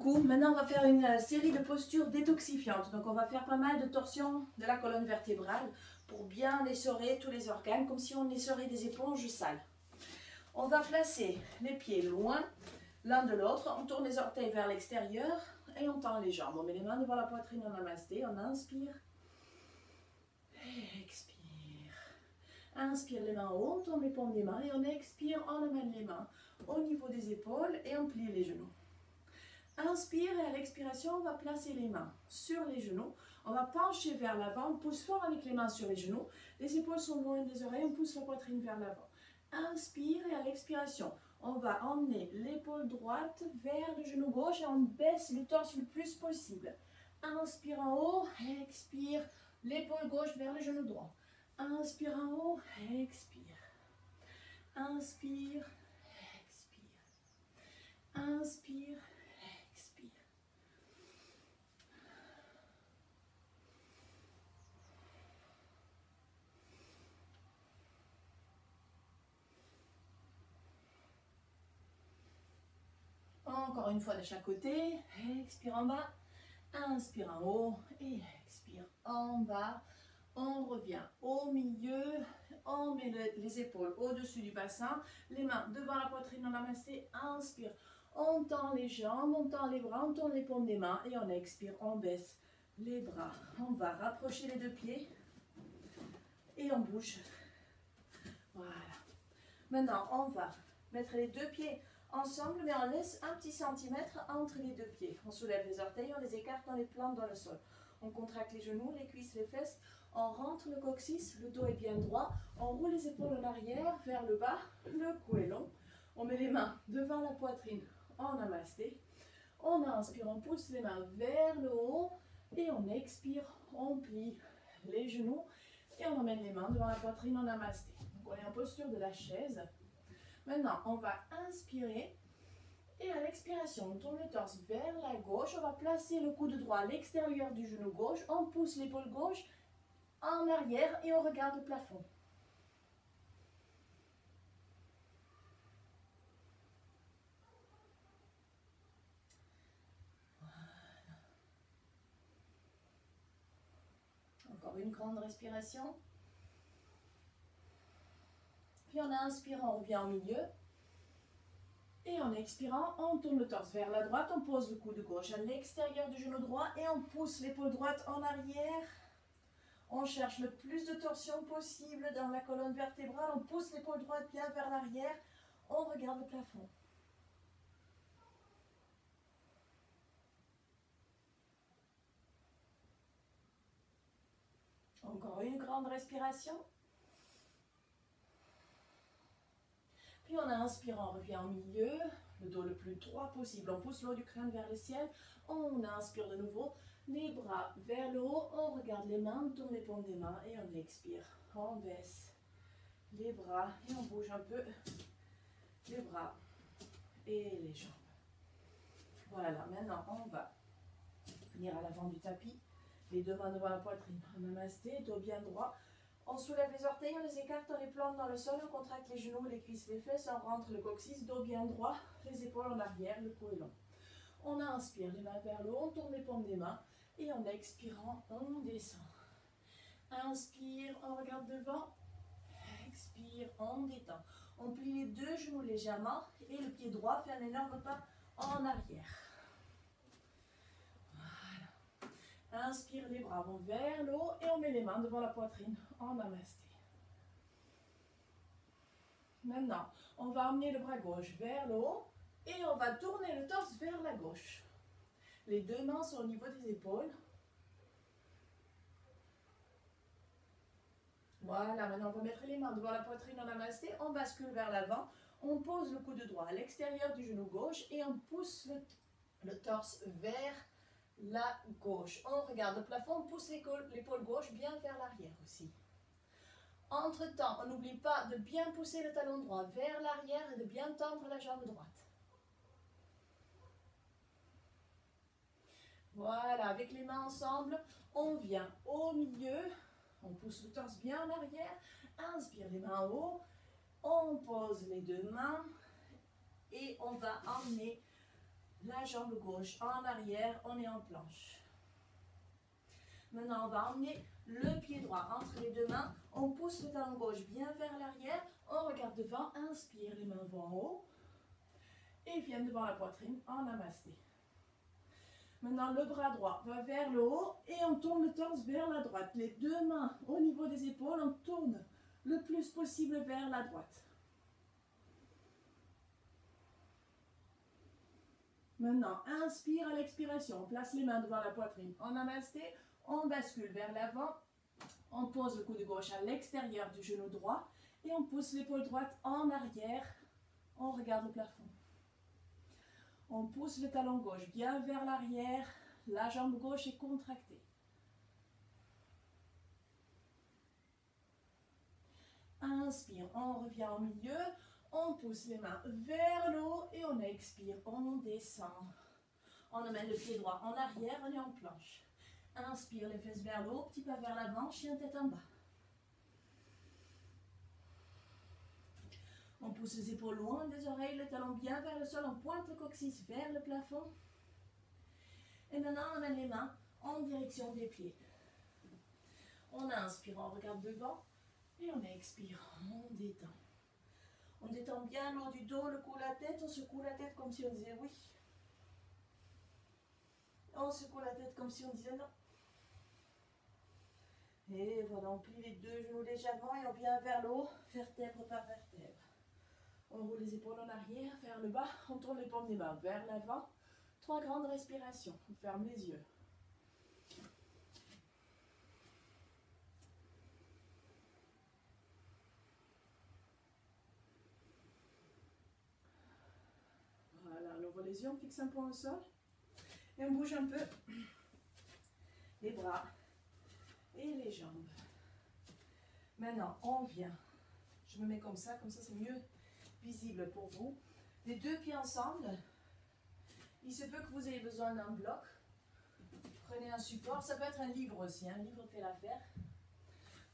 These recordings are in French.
beaucoup. Maintenant, on va faire une série de postures détoxifiantes. Donc, on va faire pas mal de torsions de la colonne vertébrale pour bien essorer tous les organes, comme si on essorait des éponges sales. On va placer les pieds loin l'un de l'autre. On tourne les orteils vers l'extérieur et on tend les jambes. On met les mains devant la poitrine en namasté. On inspire. Et expire. Inspire les mains en haut, on tourne les paumes des mains et on expire, on amène les mains au niveau des épaules et on plie les genoux. Inspire et à l'expiration, on va placer les mains sur les genoux. On va pencher vers l'avant, on pousse fort avec les mains sur les genoux. Les épaules sont loin des oreilles, on pousse la poitrine vers l'avant. Inspire et à l'expiration, on va emmener l'épaule droite vers le genou gauche et on baisse le torse le plus possible. Inspire en haut, expire, l'épaule gauche vers le genou droit. Inspire en haut, expire. Inspire, expire. Inspire, expire. Encore une fois de chaque côté. Expire en bas. Inspire en haut et expire en bas. On revient au milieu, on met les épaules au-dessus du bassin, les mains devant la poitrine en namasté, inspire, on tend les jambes, on tend les bras, on tourne les paumes des mains et on expire, on baisse les bras. On va rapprocher les deux pieds et on bouge. Voilà. Maintenant, on va mettre les deux pieds ensemble, mais on laisse un petit centimètre entre les deux pieds. On soulève les orteils, on les écarte, on les plante dans le sol. On contracte les genoux, les cuisses, les fesses. On rentre le coccyx, le dos est bien droit. On roule les épaules en arrière, vers le bas. Le cou est long. On met les mains devant la poitrine en namasté. On inspire, on pousse les mains vers le haut. Et on expire, on plie les genoux. Et on emmène les mains devant la poitrine en namasté. Donc on est en posture de la chaise. Maintenant, on va inspirer. Et à l'expiration, on tourne le torse vers la gauche. On va placer le coude droit à l'extérieur du genou gauche. On pousse l'épaule gauche en arrière et on regarde le plafond. Voilà. Encore une grande respiration. Puis en inspirant, on revient au milieu. Et en expirant, on tourne le torse vers la droite. On pose le coude gauche à l'extérieur du genou droit et on pousse l'épaule droite en arrière. On cherche le plus de torsion possible dans la colonne vertébrale. On pousse l'épaule droite bien vers l'arrière. On regarde le plafond. Encore une grande respiration. Puis en inspirant, on revient au milieu. Le dos le plus droit possible. On pousse le haut du crâne vers le ciel. On inspire de nouveau. Les bras vers le haut, on regarde les mains, on tourne les paumes des mains et on expire. On baisse les bras et on bouge un peu les bras et les jambes. Voilà, maintenant on va venir à l'avant du tapis. Les deux mains devant la poitrine. Namasté, dos bien droit. On soulève les orteils, on les écarte, on les plante dans le sol, on contracte les genoux, les cuisses, les fesses, on rentre le coccyx, dos bien droit, les épaules en arrière, le cou est long. On inspire, les mains vers le haut, on tourne les paumes des mains. Et en expirant, on descend. Inspire, on regarde devant. Expire, on détend. On plie les deux genoux légèrement et le pied droit fait un énorme pas en arrière. Voilà. Inspire, les bras vont vers le haut et on met les mains devant la poitrine en namasté. Maintenant, on va emmener le bras gauche vers le haut et on va tourner le torse vers la gauche. Les deux mains sont au niveau des épaules. Voilà, maintenant on va mettre les mains devant la poitrine en namasté. On bascule vers l'avant. On pose le coude droit à l'extérieur du genou gauche et on pousse le torse vers la gauche. On regarde le plafond, on pousse l'épaule gauche bien vers l'arrière aussi. Entre-temps, on n'oublie pas de bien pousser le talon droit vers l'arrière et de bien tendre la jambe droite. Voilà, avec les mains ensemble, on vient au milieu, on pousse le torse bien en arrière, inspire les mains en haut, on pose les deux mains et on va emmener la jambe gauche en arrière, on est en planche. Maintenant, on va emmener le pied droit entre les deux mains. On pousse le talon gauche bien vers l'arrière. On regarde devant. Inspire, les mains vont en haut. Et viennent devant la poitrine en namasté. Maintenant, le bras droit va vers le haut et on tourne le torse vers la droite. Les deux mains au niveau des épaules, on tourne le plus possible vers la droite. Maintenant, inspire à l'expiration. On place les mains devant la poitrine en namasté. On bascule vers l'avant. On pose le coude gauche à l'extérieur du genou droit. Et on pousse l'épaule droite en arrière. On regarde le plafond. On pousse le talon gauche bien vers l'arrière. La jambe gauche est contractée. Inspire, on revient au milieu. On pousse les mains vers le haut et on expire, on descend. On emmène le pied droit en arrière, on est en planche. Inspire, les fesses vers le haut, petit pas vers l'avant, chien tête en bas. On pousse les épaules loin des oreilles, le talon bien vers le sol, on pointe le coccyx vers le plafond. Et maintenant, on emmène les mains en direction des pieds. On inspire, on regarde devant et on expire, on détend. On détend bien le haut du dos, le cou, la tête. On secoue la tête comme si on disait oui. On secoue la tête comme si on disait non. Et voilà, on plie les deux genoux légèrement et on vient vers le haut, vertèbre par vertèbre. On roule les épaules en arrière, vers le bas. On tourne les paumes des mains vers l'avant. 3 grandes respirations. On ferme les yeux. Voilà, on ouvre les yeux, on fixe un point au sol. Et on bouge un peu les bras et les jambes. Maintenant, on vient. Je me mets comme ça c'est mieux visible pour vous. Les deux pieds ensemble. Il se peut que vous ayez besoin d'un bloc. Prenez un support. Ça peut être un livre aussi. Un livre fait l'affaire.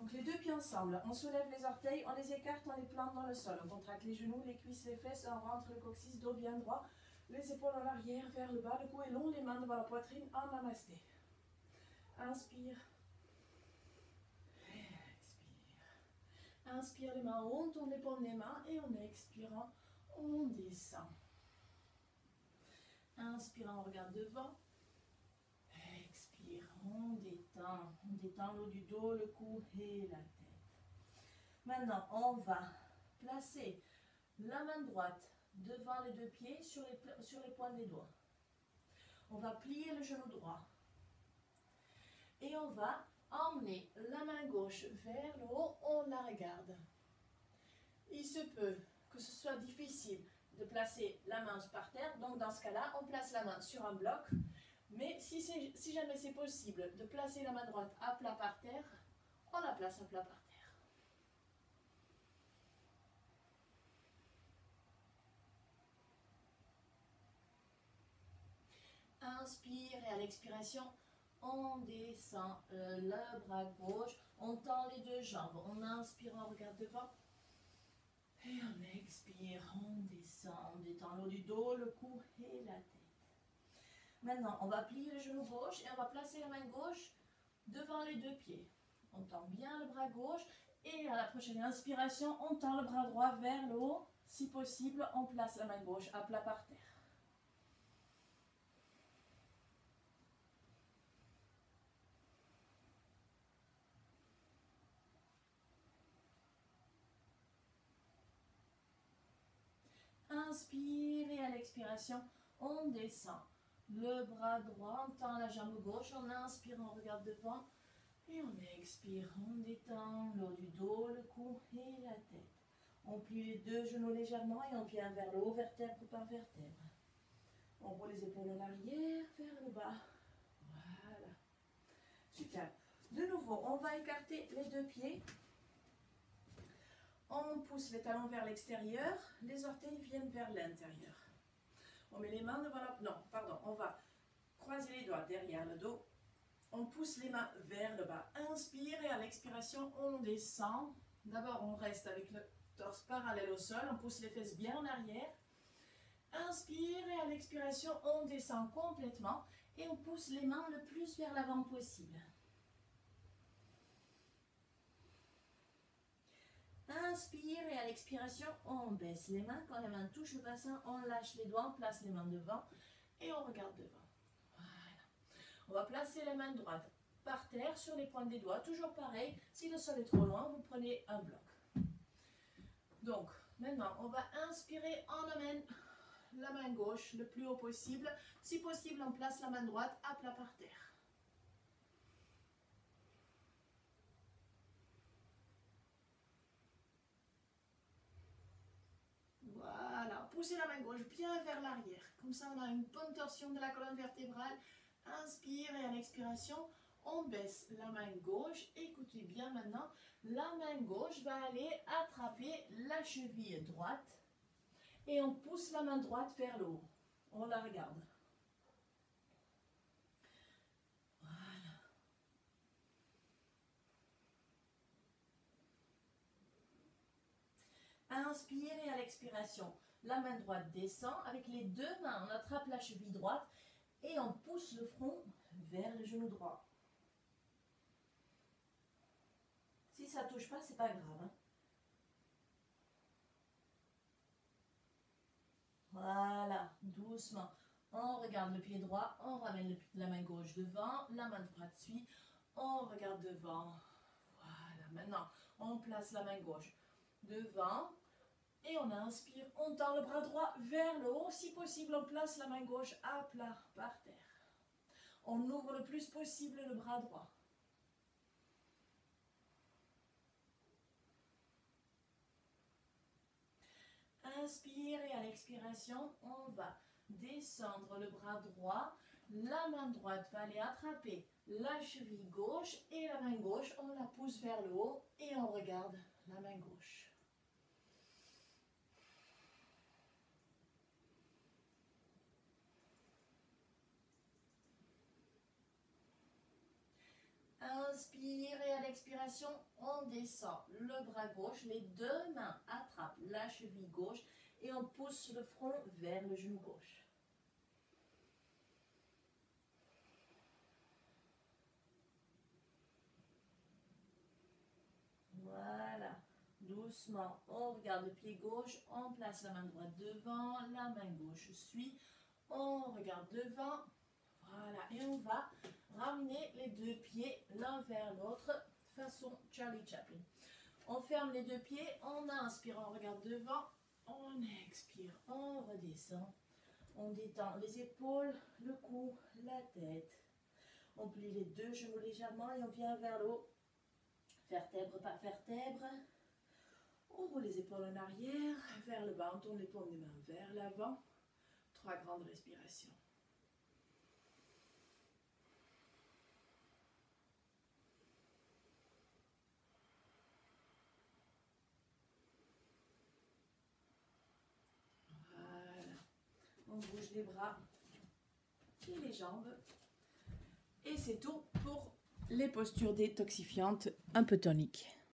Donc les deux pieds ensemble. On soulève les orteils, on les écarte, on les plante dans le sol. On contracte les genoux, les cuisses, les fesses. On rentre le coccyx, dos bien droit. Les épaules en arrière, vers le bas. Le cou est long, les mains devant la poitrine en namasté. Inspire. Inspire les mains en haut, on tourne les paumes des mains et en expirant, on descend. Inspirant, on regarde devant. Expire, on détend le haut du dos, le cou et la tête. Maintenant, on va placer la main droite devant les deux pieds sur les pointes des doigts. On va plier le genou droit. Et on va emmener la main gauche vers le haut, on la regarde. Il se peut que ce soit difficile de placer la main par terre, donc dans ce cas-là, on place la main sur un bloc. Mais si jamais c'est possible de placer la main droite à plat par terre, on la place à plat par terre. Inspire et à l'expiration, on descend le bras gauche, on tend les deux jambes, on inspire, on regarde devant. Et on expire, on descend, on détend le haut du dos, le cou et la tête. Maintenant, on va plier le genou gauche et on va placer la main gauche devant les deux pieds. On tend bien le bras gauche et à la prochaine inspiration, on tend le bras droit vers le haut. Si possible, on place la main gauche à plat par terre. Inspire et à l'expiration, on descend. Le bras droit, on tend la jambe gauche, on inspire, on regarde devant. Et on expire, on détend le haut du dos, le cou et la tête. On plie les deux genoux légèrement et on vient vers le haut, vertèbre par vertèbre. On roule les épaules en arrière, vers le bas. Voilà. Super. De nouveau, on va écarter les deux pieds. On pousse les talons vers l'extérieur, les orteils viennent vers l'intérieur. On met les mains devant la... Non, pardon, on va croiser les doigts derrière le dos. On pousse les mains vers le bas. Inspire et à l'expiration, on descend. D'abord, on reste avec le torse parallèle au sol. On pousse les fesses bien en arrière. Inspire et à l'expiration, on descend complètement et on pousse les mains le plus vers l'avant possible. Inspire et à l'expiration, on baisse les mains. Quand les mains touchent le bassin, on lâche les doigts, on place les mains devant et on regarde devant. Voilà. On va placer les mains droites par terre sur les pointes des doigts. Toujours pareil, si le sol est trop loin, vous prenez un bloc. Donc, maintenant, on va inspirer, on amène la main gauche le plus haut possible. Si possible, on place la main droite à plat par terre. Voilà, poussez la main gauche bien vers l'arrière. Comme ça, on a une bonne torsion de la colonne vertébrale. Inspire et à l'expiration, on baisse la main gauche. Écoutez bien maintenant, la main gauche va aller attraper la cheville droite. Et on pousse la main droite vers le haut. On la regarde. Voilà. Inspire et à l'expiration, la main droite descend. Avec les deux mains, on attrape la cheville droite et on pousse le front vers le genou droit. Si ça ne touche pas, c'est pas grave. Hein. Voilà, doucement. On regarde le pied droit, on ramène la main gauche devant, la main droite suit, on regarde devant. Voilà, maintenant, on place la main gauche devant et on inspire, on tend le bras droit vers le haut. Si possible, on place la main gauche à plat par terre. On ouvre le plus possible le bras droit. Inspire et à l'expiration, on va descendre le bras droit. La main droite va aller attraper la cheville gauche et la main gauche, on la pousse vers le haut et on regarde la main gauche. Inspire et à l'expiration, on descend le bras gauche. Les deux mains attrapent la cheville gauche et on pousse le front vers le genou gauche. Voilà, doucement, on regarde le pied gauche, on place la main droite devant, la main gauche suit, on regarde devant, voilà, et on va ramener les deux pieds l'un vers l'autre, façon Charlie Chaplin. On ferme les deux pieds, on inspire, on regarde devant, on expire, on redescend, on détend les épaules, le cou, la tête, on plie les deux genoux légèrement et on vient vers le haut. Vertèbre par vertèbre. On roule les épaules en arrière, vers le bas, on tourne les paumes des mains vers l'avant. 3 grandes respirations. Voilà. On bouge les bras et les jambes. Et c'est tout pour les postures détoxifiantes un peu toniques.